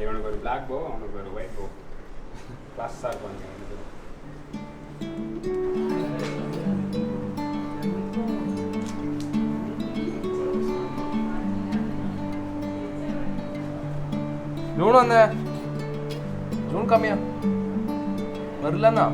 இவனுக்கு ஒரு பிளாக் போ, அவனுக்கு ஒரு ஒயிட் போ. கிளாஸாக இருப்பாங்க. ஜூன் வந்த ஜூன் கம்மியா வரலண்ணா.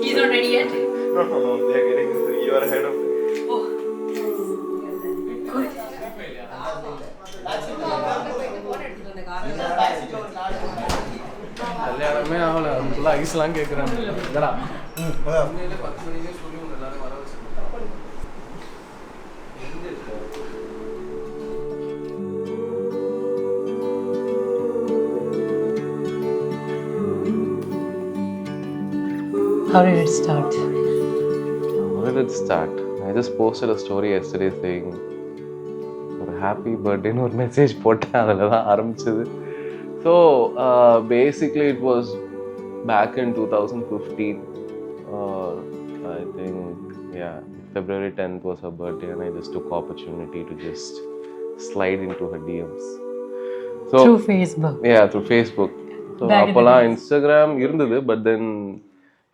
He's not ready yet? No, they are getting this. You are ahead of me. Oh. Good. கல்யாணமே ஆகல, அதுக்குள்ள ஐஸ்லாம் கேட்குறாங்க. இதடா 10 மணிக்கே சொல்லி உங்க எல்லாரும் வர வச்சு. How did it start? How did it start? I just posted a story yesterday saying ஒரு ஹாப்பி பர்த்டேன்னு ஒரு மெசேஜ் போட்டேன். அதில் தான் ஆரம்பிச்சது. So basically it was back in 2015. I think, yeah, February 10th was her birthday and I just took opportunity to just slide into her DMs. So, through Facebook? Yeah, through Facebook. So, அப்போலாம் Instagram இருந்தது, but then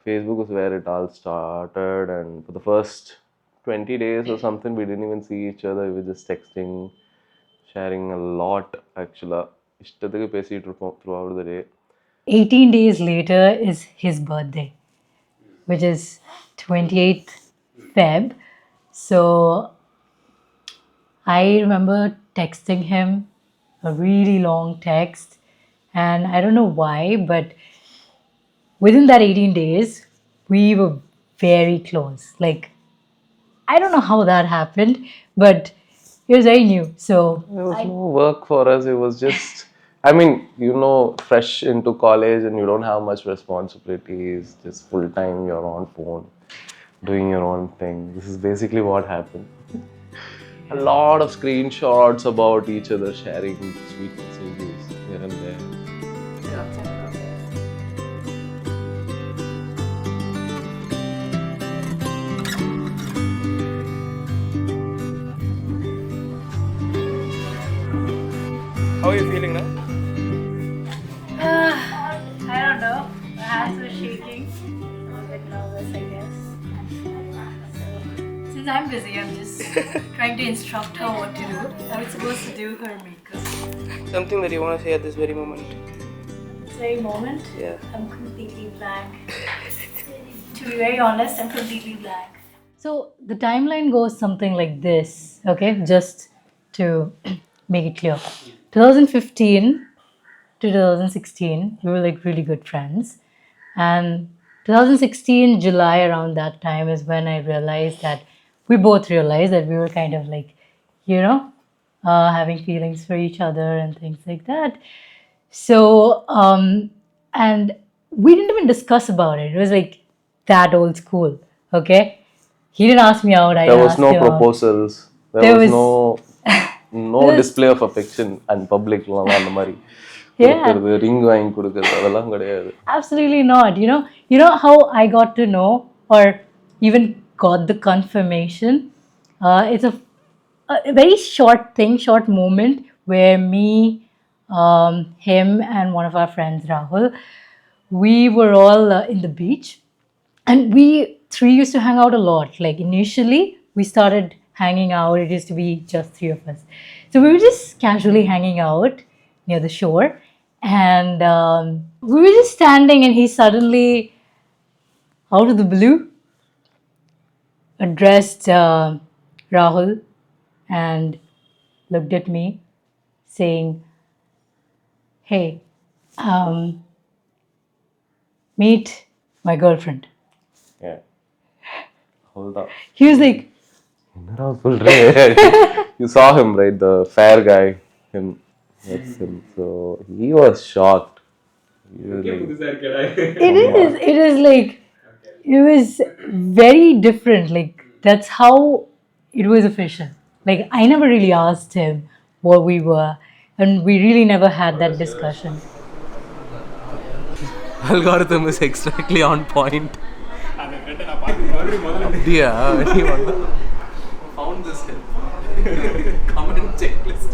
Facebook was where it all started, and for the first 20 days or something we didn't even see each other. We were just texting, sharing a lot actually. இஷ்டத்துக்கு பேசிட்டு இருப்போம் throughout the day. 18 days later is his birthday, which is 28th Feb. So I remember texting him a really long text, and I don't know why, but within that 18 days we were very close. Like, I don't know how that happened, but it was very new. So There was no work for us. It was just, I mean, you know, fresh into college and you don't have much responsibilities. Just full time, you're on phone, doing your own thing. This is basically what happened. A lot of screenshots about each other, sharing sweet messages here and there. How are you feeling now? I don't know. My hands were shaking. I'm a bit nervous, I guess. So, since I'm busy, I'm just trying to instruct her what to do. I was supposed to do her makeup. Something that you want to say at this very moment? This very moment, Yeah. I'm completely blank. To be very honest, I'm completely blank. So the timeline goes something like this, okay? Just to make it clear. 2015 to 2016, we were like really good friends. And 2016 July, around that time, is when I realized that we both realized that we were kind of like, you know, having feelings for each other and things like that. So, and we didn't even discuss about it. It was like that old school, okay? He didn't ask me out. I There didn't was ask no him out. proposals. There was no display of affection and public அந்த மாதிரி கொடுக்கிறது, ring வாங்கி கொடுக்கிறது, அதெல்லாம் கிடையாது. Absolutely not. You know how I got to know or even got the confirmation? It's a very short moment where me, him, and one of our friends, Rahul, we were all in the beach, and we three used to hang out a lot. Like, initially we started hanging out, it used to be just three of us. So we were just casually hanging out near the shore, and we were just standing, and he suddenly, out of the blue, addressed Rahul and looked at me saying, "Hey, meet my girlfriend." Yeah. Hold on. He was like, என்னடா சொல்ற? You saw him, right? The fair guy. Him. That's him. So he was shocked. He was Okay, like, புதுசா இருக்கேடா. It is like, it was very different. Like, that's how it was official. Like, I never really asked him what we were, and we really never had that discussion. algorithm is exactly on point. அந்த thread நான் பார்த்து மறுபடியும் முதல்ல அப்படியா? நீ வந்து found this comment checklist.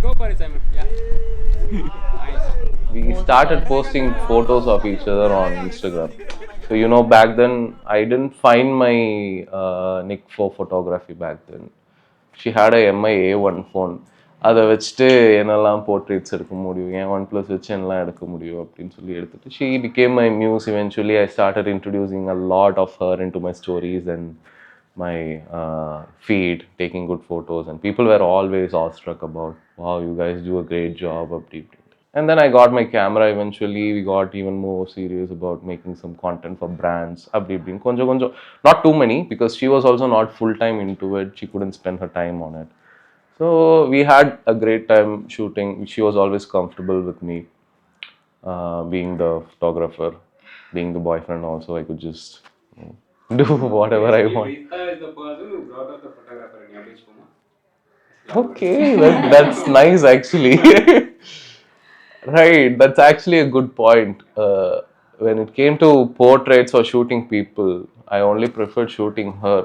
go for it Simon. Yeah. Nice. We started posting photos of each other on Instagram. So, you know, back then, I didn't find my nick for photography back then. She had a MI A1 phone. அதை வச்சுட்டு என்னெல்லாம் portraits எடுக்க முடியும், என் OnePlus வச்சு என்னெல்லாம் எடுக்க முடியும் அப்படின்னு சொல்லி எடுத்துட்டு she became my muse eventually. I started introducing a lot of her into my stories and my feed, taking good photos, and people were always awestruck about, wow, you guys do a great job அப்படி இப்படி. And then I got my camera eventually. We got even more serious about making some content for brands. Abdi ibdi. Konjo konjo. Not too many because she was also not full time into it. She couldn't spend her time on it. So we had a great time shooting. She was always comfortable with me being the photographer, being the boyfriend also. I could just do whatever I want. Pritha is the person who brought up the photographer in your beach Puma. Okay, that's nice actually. Right, that's actually a good point. When it came to portraits or shooting people, I only preferred shooting her.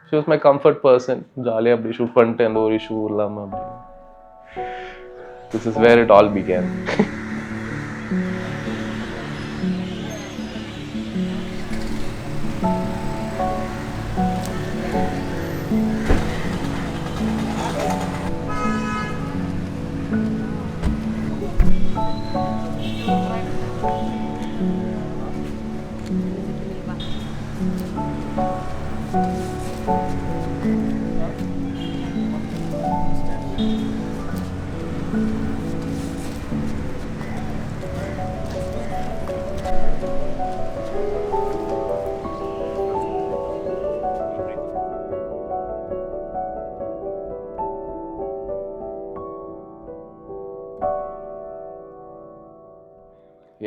She was my comfort person. Jolly abdi shoot pannite and or issue illama abdi. This is where it all began.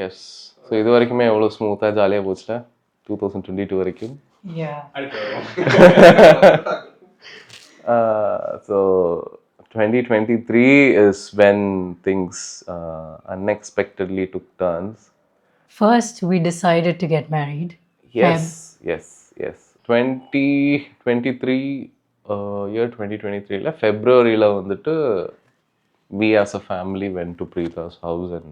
Yes. So இது வரைக்குமே எவ்வளவு ஸ்மூத்தா ஜாலியா போச்சுல 2022 வரைக்கும். Yeah. அடுத்து வரும். So 2023 is when things unexpectedly took turns. First, we decided to get married. Yes. 2023 year 2023 ல February ல வந்துட்டு we as a family went to Pritha's house and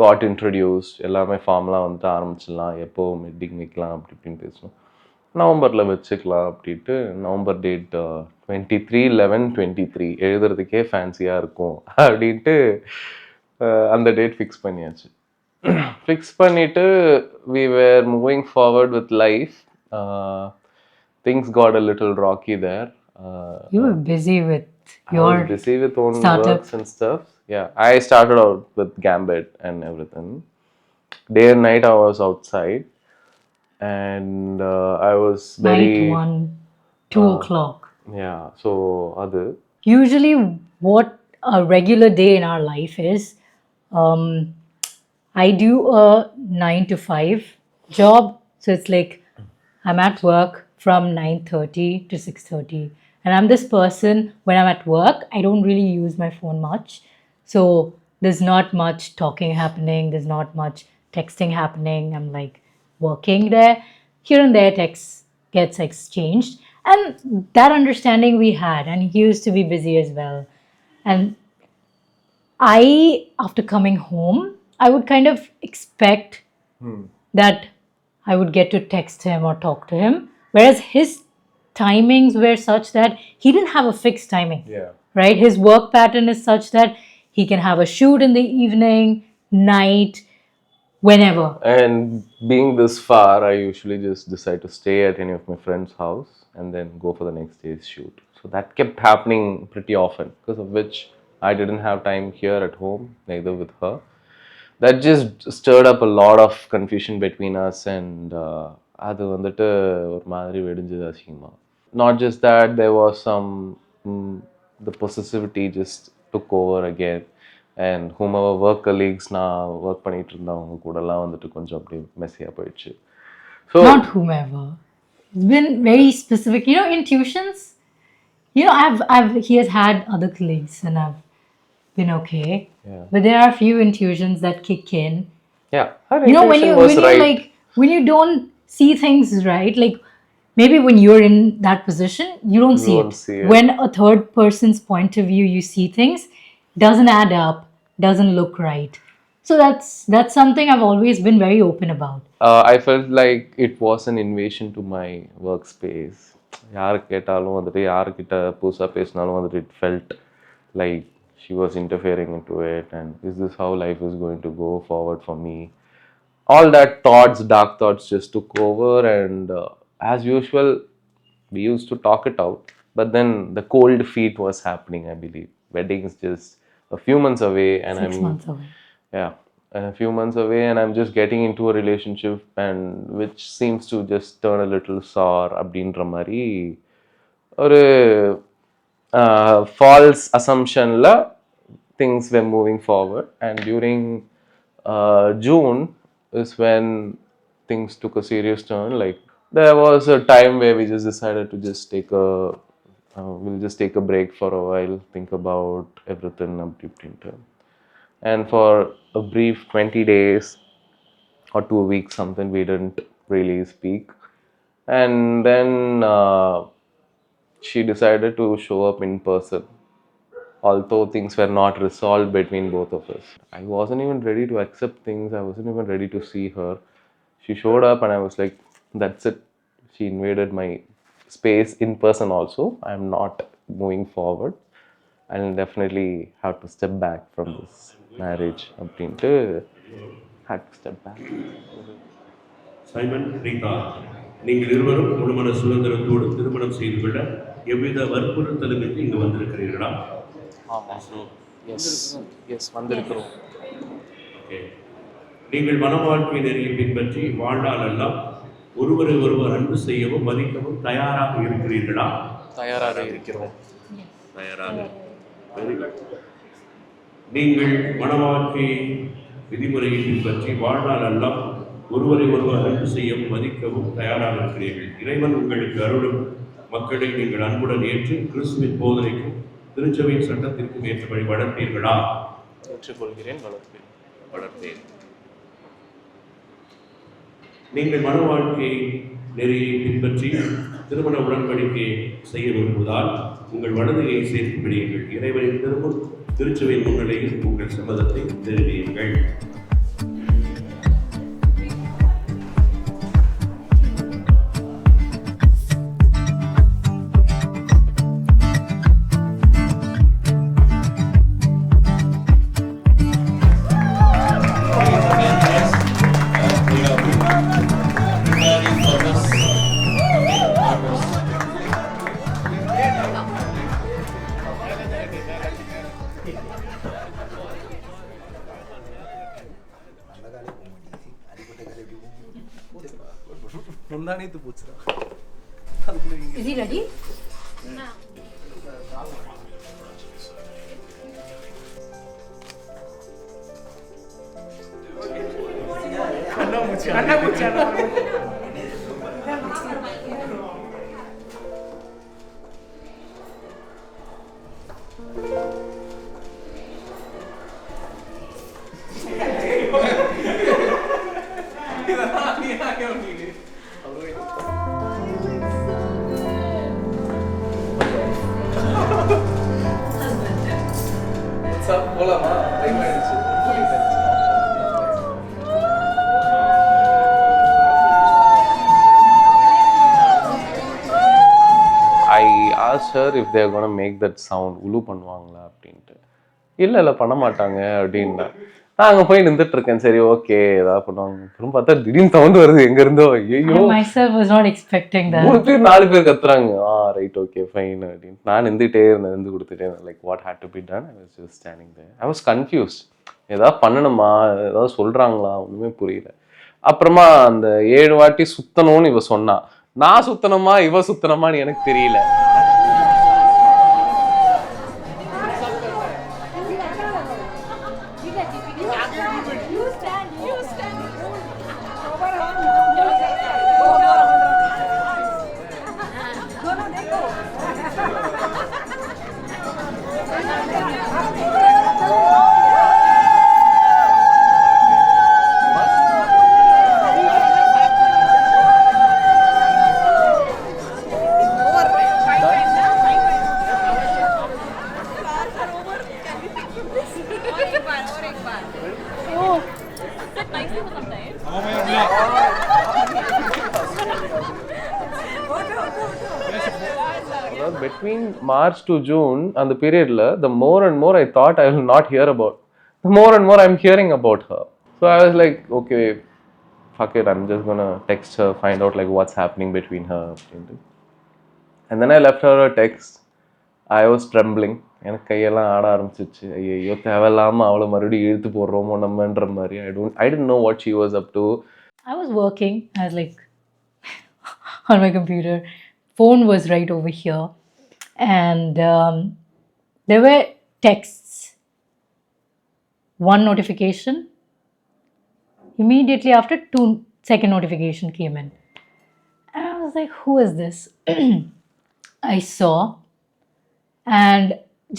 got introduced. எல்லாமே ஃபார்ம்லாம் வந்துட்டு ஆரம்பிச்சிடலாம், எப்போ மீட்டிங் வைக்கலாம் அப்படி இப்படின்னு பேசணும். நவம்பரில் வச்சுக்கலாம் அப்படின்ட்டு நவம்பர் டேட் 23/11/23 எழுதுறதுக்கே ஃபேன்சியாக இருக்கும் அப்படின்ட்டு அந்த டேட் ஃபிக்ஸ் பண்ணியாச்சு. ஃபிக்ஸ் பண்ணிவிட்டு we were moving forward with life. Things got a little rocky there. You were busy with I your was busy with own startup. works and stuff. Yeah, I started out with Gambit and everything. Day and night I was outside, and I was very night 1, 2 o'clock. yeah. So other Usually, what a regular day in our life is, I do a 9 to 5 job. So it's like I'm at work from 9:30 to 6:30. And I'm this person, when I'm at work, I don't really use my phone much. So there's not much talking happening, there's not much texting happening. I'm like working there. Here and there, text gets exchanged. And that understanding we had. And he used to be busy as well. And after coming home, I would kind of expect that I would get to text him or talk to him. Whereas his timings were such that he didn't have a fixed timing. yeah. Right? His work pattern is such that he can have a shoot in the evening, night, whenever. And being this far, I usually just decide to stay at any of my friends' house and then go for the next day's shoot. So that kept happening pretty often, because of which I didn't have time here at home, neither with her. That just stirred up a lot of confusion between us, and அது வந்துட்டு ஒரு மாதிரி வெடிஞ்சது அசிங்கமாக. Not just that, there was some mm, the possessivity just took over again, and whomever work colleagues நான் work பண்ணிட்டு இருந்தவங்க கூடலாம் வந்துட்டு கொஞ்சம் அப்படியே மெஸ்ஸியாக போயிடுச்சு. So Not whomever. It's been very specific. You know, in tuitions, you know, he has had other colleagues and I've been okay. Yeah. But there are few intuitions that kick in. yeah, her You know, when intuition you was when you right. like when you don't see things right, like maybe when you're in that position, you don't see won't it. see it. When a third person's point of view, you see things doesn't add up, doesn't look right. So that's something I've always been very open about. I felt like it was an invasion to my workspace. யாரு கேட்டாலும் வந்துட்டு யாருக்கிட்ட புதுசாக பேசினாலும் வந்துட்டு it felt like she was interfering into it, and is this how life is going to go forward for me? All that thoughts, dark thoughts just took over, and as usual, we used to talk it out. But then the cold feet was happening, I believe. Wedding is just a few months away, and 6 months away. yeah, a few months away, and I'm just getting into a relationship, and which seems to just turn a little sour அப்படின்ற மாதிரி ஒரு false assumptionல things were moving forward. And during June is when things took a serious turn. Like there was a time where we just decided to just we'll just take a break for a while, think about everything அப்படின்ட்டு. And for a brief 20 days or 2 weeks, something, we didn't really speak. And then she decided to show up in person, although things were not resolved between both of us. I wasn't even ready to accept things. I wasn't even ready to see her. She showed up and I was like, that's it. She invaded my space in person also. I'm not moving forward. I'll definitely have to step back from this marriage. அப்படின்ட்டு had to step back. Simon, Preetha, நீங்கள் இருவரும் முழுமன சுதந்திரத்தோடு திருமணம் செய்து கொள்ள எவ்வித வற்புறுத்தலுமின்றி இங்கு வந்திருக்கிறீர்களா? S வந்திருக்கிறோம். Okay. நீங்கள் மன வாழ்க்கை நெறியை பின்பற்றி வாழ்நாள் எல்லாம் ஒருவரை ஒருவர் அன்பு செய்யவும் மதிக்கவும் தயாராக இருக்கிறீர்களா? தயாராக இருக்கிறோம். தயாராக. Very good. நீங்கள் மன வாழ்க்கை விதிமுறையை பின்பற்றி வாழ்நாள் எல்லாம் ஒருவரை ஒருவர் அன்பு செய்யவும் மதிக்கவும் தயாராக இருக்கிறீர்கள். இறைவன் உங்களுக்கு அருளும் மக்களை நீங்கள் அன்புடன் ஏற்று கிறிஸ்துவின் போதனைக்கும் திருச்சபையின் சட்டத்திற்கும் ஏற்றபடி வளர்ப்பீர்களா? ஏற்றுக்கொள்கிறேன், வளர்ப்பேன். நீங்கள் மன வாழ்க்கை நெறியை பின்பற்றி திருமண உடன்படிக்கை செய்ய விரும்புவதால் உங்கள் வலதுகையை சேர்த்து பிடியுங்கள். இறைவனின் திரும்பும் திருச்சபையின் முன்னிலையில் உங்கள் சம்மதத்தை தெரிவியுங்கள். Is he ready? No. I asked her if they're going to make that sound. உலு பண்ணுவாங்களா அப்படின்ட்டு. இல்லை பண்ண மாட்டாங்க அப்படின்னா. நான் அங்கே போய் நின்றுட்டு இருக்கேன். சரி ஓகே ஏதாவது பண்ணுவாங்க. அப்புறம் பார்த்தா திடீர்னு சவுண்ட் வருது எங்க இருந்தோ. ஐயோ I myself was not expecting that. 3 பேர் 4 பேர் கத்துறாங்க. ரைட் ஓகே ஃபைன் அப்படின்னு நான் நின்றுட்டே இருந்தேன். நின்று கொடுத்துட்டே இருந்தேன். Like what had to be done. I was just standing there. I was confused. ஏதாவது பண்ணணுமா, ஏதாவது சொல்றாங்களா, ஒன்றுமே புரியல. அப்புறமா அந்த 7 வாட்டி சுத்தணும்னு இவ சொன்னா. நான் சுத்தணுமா இவ சுத்தணுமான்னு எனக்கு தெரியல. Between March to June, on the period, the more and more I thought I will not hear about, the more and more I'm hearing about her. So I was like, okay, fuck it, I'm just gonna text her, find out like what's happening between her. And then I left her a text. I was trembling. எனக்கு கையெல்லாம் ஆட ஆரம்பிச்சிச்சு. ஐயோ தேவையில்லாமல் அவளை மறுபடியும் இழுத்து போடுறோமோ நம்மன்ற மாதிரி. I didn't know what she was up to. I was working. I was like on my computer. Phone was right over here. And there were texts. One notification. Immediately after, 2-second notification came in. And I was like, who is this? I saw. And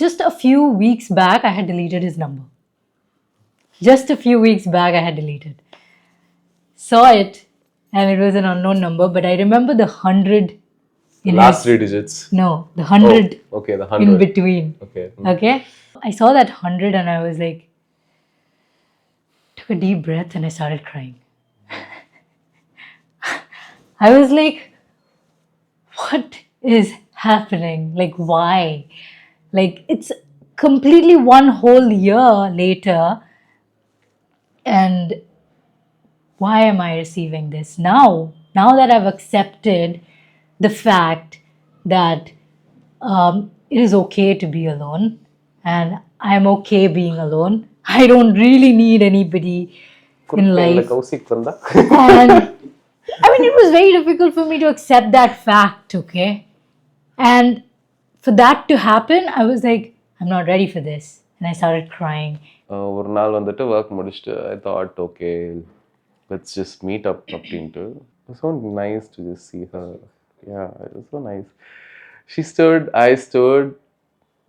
just a few weeks back, I had deleted his number. Just a few weeks back, I had deleted. Saw it, and it was an unknown number, but I remember the 100 in last 3 digits. No, the 100. Oh, okay, the 100 in between. Okay. Okay. I saw that 100 and I was like, took a deep breath and I started crying. I was like, what is happening? Like, why? Like, it's completely one whole year later, and why am I receiving this now? Now that I've accepted the fact that it is okay to be alone, and I'm okay being alone. I don't really need anybody in life. And I mean, it was very difficult for me to accept that fact, okay? And for that to happen, I was like, I'm not ready for this. And I started crying. ஒரு நாள் வந்துட்டு work முடிச்சுட்டு I thought, okay, let's just meet up அப்படின்ட்டு. It was so nice to just see her. Yeah, it was so nice. She stood, I stood.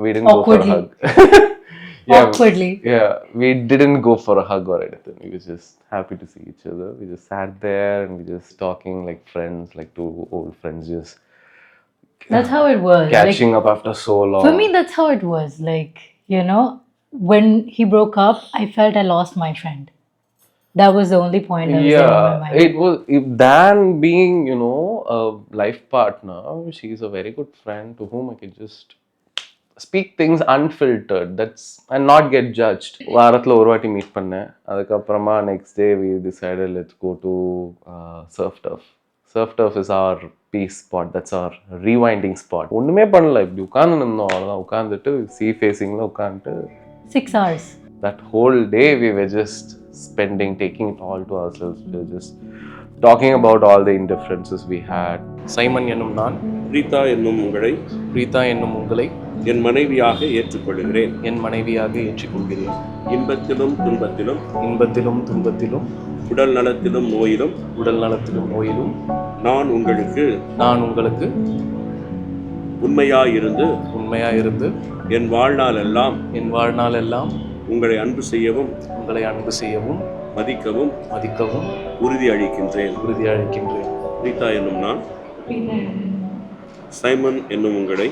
We didn't Awkwardly. go for a hug. Awkwardly. Yeah, we didn't go for a hug or anything. We were just happy to see each other. We just sat there and we just talking like friends, like 2 old friends, just That's how it was. catching up after so long. For me, that's how it was. Like, you know, when he broke up, I felt I lost my friend. That was the only point that was in my mind. It was than being, you know, a life partner. She's a very good friend to whom I could just speak things unfiltered. That's and not get judged. வாரத்துல ஒரு வாட்டி meet பண்ணேன். அதுக்கப்புறமா next day we decided let's go to surf turf. Surf turf is our peace spot. That's our rewinding spot. ஒண்ணுமே பண்ணல, இப்படி உட்கார்ந்து நின்னோம். அவ்வளவுதான், உட்கார்ந்துட்டு sea facingல உட்கார்ந்துட்டு 6 hours. That whole day we were just spending, taking it all to ourselves. We were just talking about all the indifferences we had. Simon என்னும் நான், பிரீதா என்னும் உங்களை என் மனைவியாக ஏற்றுக்கொள்கிறேன். இன்பத்திலும் துன்பத்திலும் உடல் நலத்திலும் நோயிலும் நான் உங்களுக்கு உண்மையாயிருந்து என் வாழ்நாள் எல்லாம் உங்களை அன்பு செய்யவும் மதிக்கவும் உறுதி அளிக்கின்றேன். பிரீதா என்னும் நான், சைமன் என்னும் உங்களை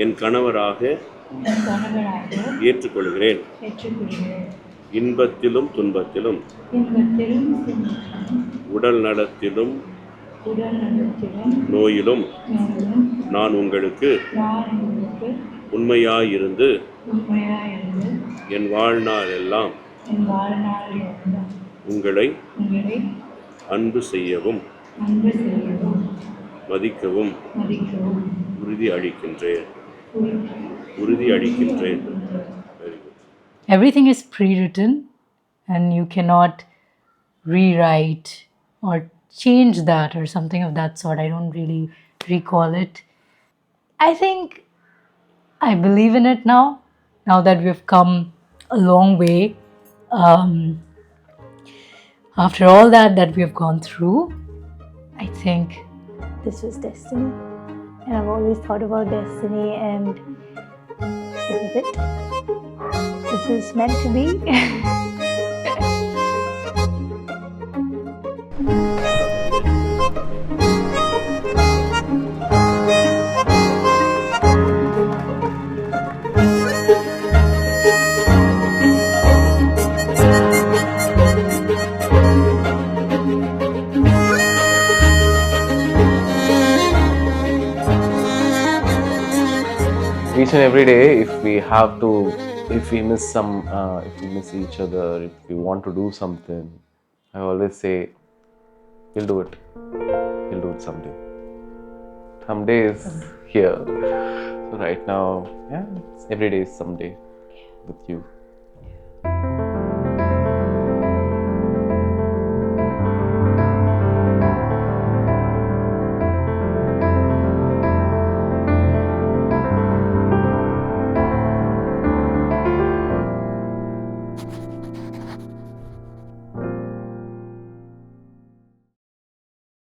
என் கணவராக ஏற்றுக்கொள்கிறேன். இன்பத்திலும் துன்பத்திலும் உடல் நலத்திலும் நோயிலும் நான் உங்களுக்கு உண்மையாயிருந்து என் வாழ்நாள் எல்லாம் என் வாழ்நாள் எல்லாம் உங்களை உங்களை அன்பு செய்யவும் அன்பு செய்யவும் மதிக்கவும் மதிக்கவும் உறுதி அளிக்கின்றேன். Very good. Everything is pre-written and you cannot rewrite or change that or something of that sort. I don't really recall it. I think I believe in it now that we've come a long way. After all that we have gone through, I think this was destiny. And I've always thought about destiny, and this is it. This is meant to be. Each and every day, if we miss each other, if we want to do something, I always say, we'll do it someday. Someday is here. So right now, every day is someday with you.